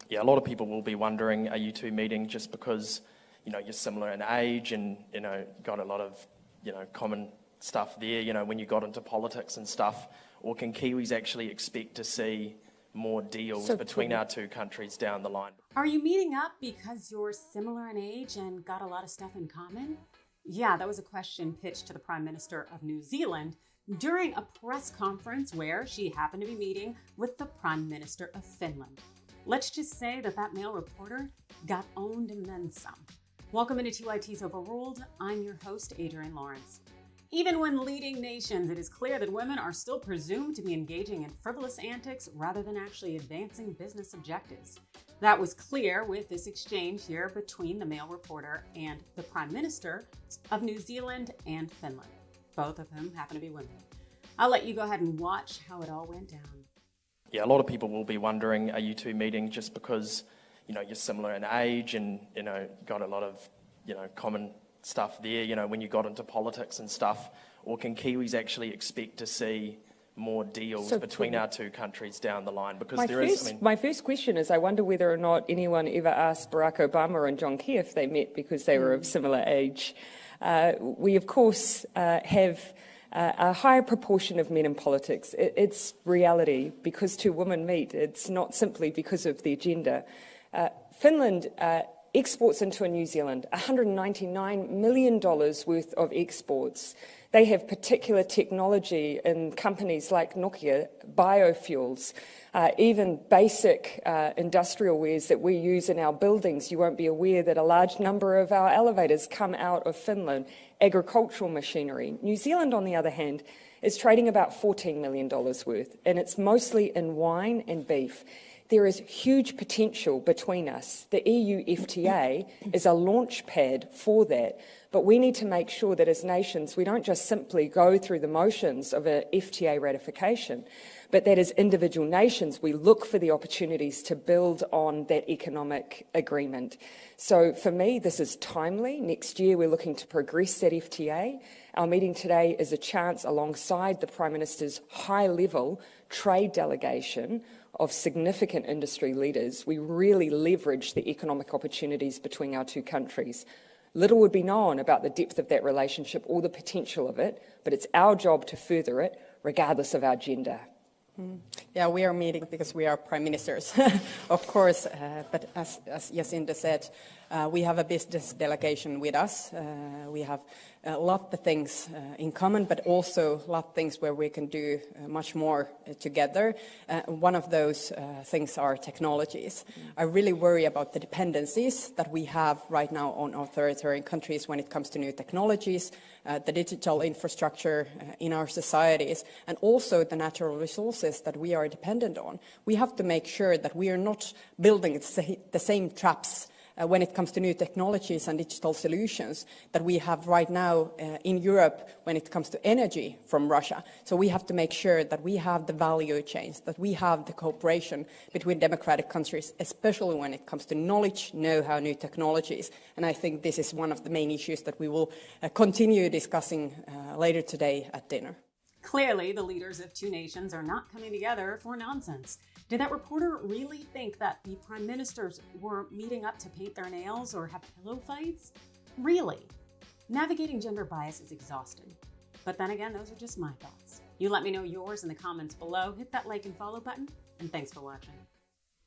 Yeah, a lot of people will be wondering, are you two meeting just because, you're similar in age and, got a lot of, common stuff there, when you got into politics and stuff? Or can Kiwis actually expect to see more deals between our two countries down the line? Are you meeting up because you're similar in age and got a lot of stuff in common? Yeah, that was a question pitched to the Prime Minister of New Zealand during a press conference where she happened to be meeting with the Prime Minister of Finland. Let's just say that male reporter got owned and then some. Welcome into TYT's Overruled. I'm your host, Adrienne Lawrence. Even when leading nations, it is clear that women are still presumed to be engaging in frivolous antics rather than actually advancing business objectives. That was clear with this exchange here between the male reporter and the Prime Minister of New Zealand and Finland, both of whom happen to be women. I'll let you go ahead and watch how it all went down. Yeah, a lot of people will be wondering, are you two meeting just because, you're similar in age and, got a lot of, common stuff there, when you got into politics and stuff? Or can Kiwis actually expect to see more deals between our two countries down the line? Because my first question is, I wonder whether or not anyone ever asked Barack Obama and John Key if they met because they were of similar age. We, of course, have a higher proportion of men in politics. It's reality. Because two women meet, it's not simply because of their gender. Finland exports into New Zealand $199 million worth of exports. They have particular technology in companies like Nokia, biofuels, even basic industrial wares that we use in our buildings. You won't be aware that a large number of our elevators come out of Finland, agricultural machinery. New Zealand, on the other hand, is trading about $14 million worth, and it's mostly in wine and beef. There is huge potential between us. The EU FTA is a launch pad for that, but we need to make sure that as nations, we don't just simply go through the motions of a FTA ratification, but that as individual nations, we look for the opportunities to build on that economic agreement. So for me, this is timely. Next year, we're looking to progress that FTA. Our meeting today is a chance alongside the Prime Minister's high-level trade delegation of significant industry leaders. We really leverage the economic opportunities between our two countries. Little would be known about the depth of that relationship or the potential of it, but it's our job to further it, regardless of our gender. Yeah, we are meeting because we are prime ministers, of course, but as Jacinda said, we have a business delegation with us. We have a lot of things in common, but also a lot of things where we can do much more together. One of those things are technologies. I really worry about the dependencies that we have right now on authoritarian countries when it comes to new technologies, the digital infrastructure in our societies, and also the natural resources that we are dependent on. We have to make sure that we are not building the same traps when it comes to new technologies and digital solutions that we have right now in Europe when it comes to energy from Russia. So we have to make sure that we have the value chains, that we have the cooperation between democratic countries, especially when it comes to knowledge, know-how, new technologies. And I think this is one of the main issues that we will continue discussing later today at dinner. Clearly, the leaders of two nations are not coming together for nonsense. Did that reporter really think that the prime ministers were meeting up to paint their nails or have pillow fights? Really? Navigating gender bias is exhausting. But then again, those are just my thoughts. You let me know yours in the comments below. Hit that like and follow button, and thanks for watching.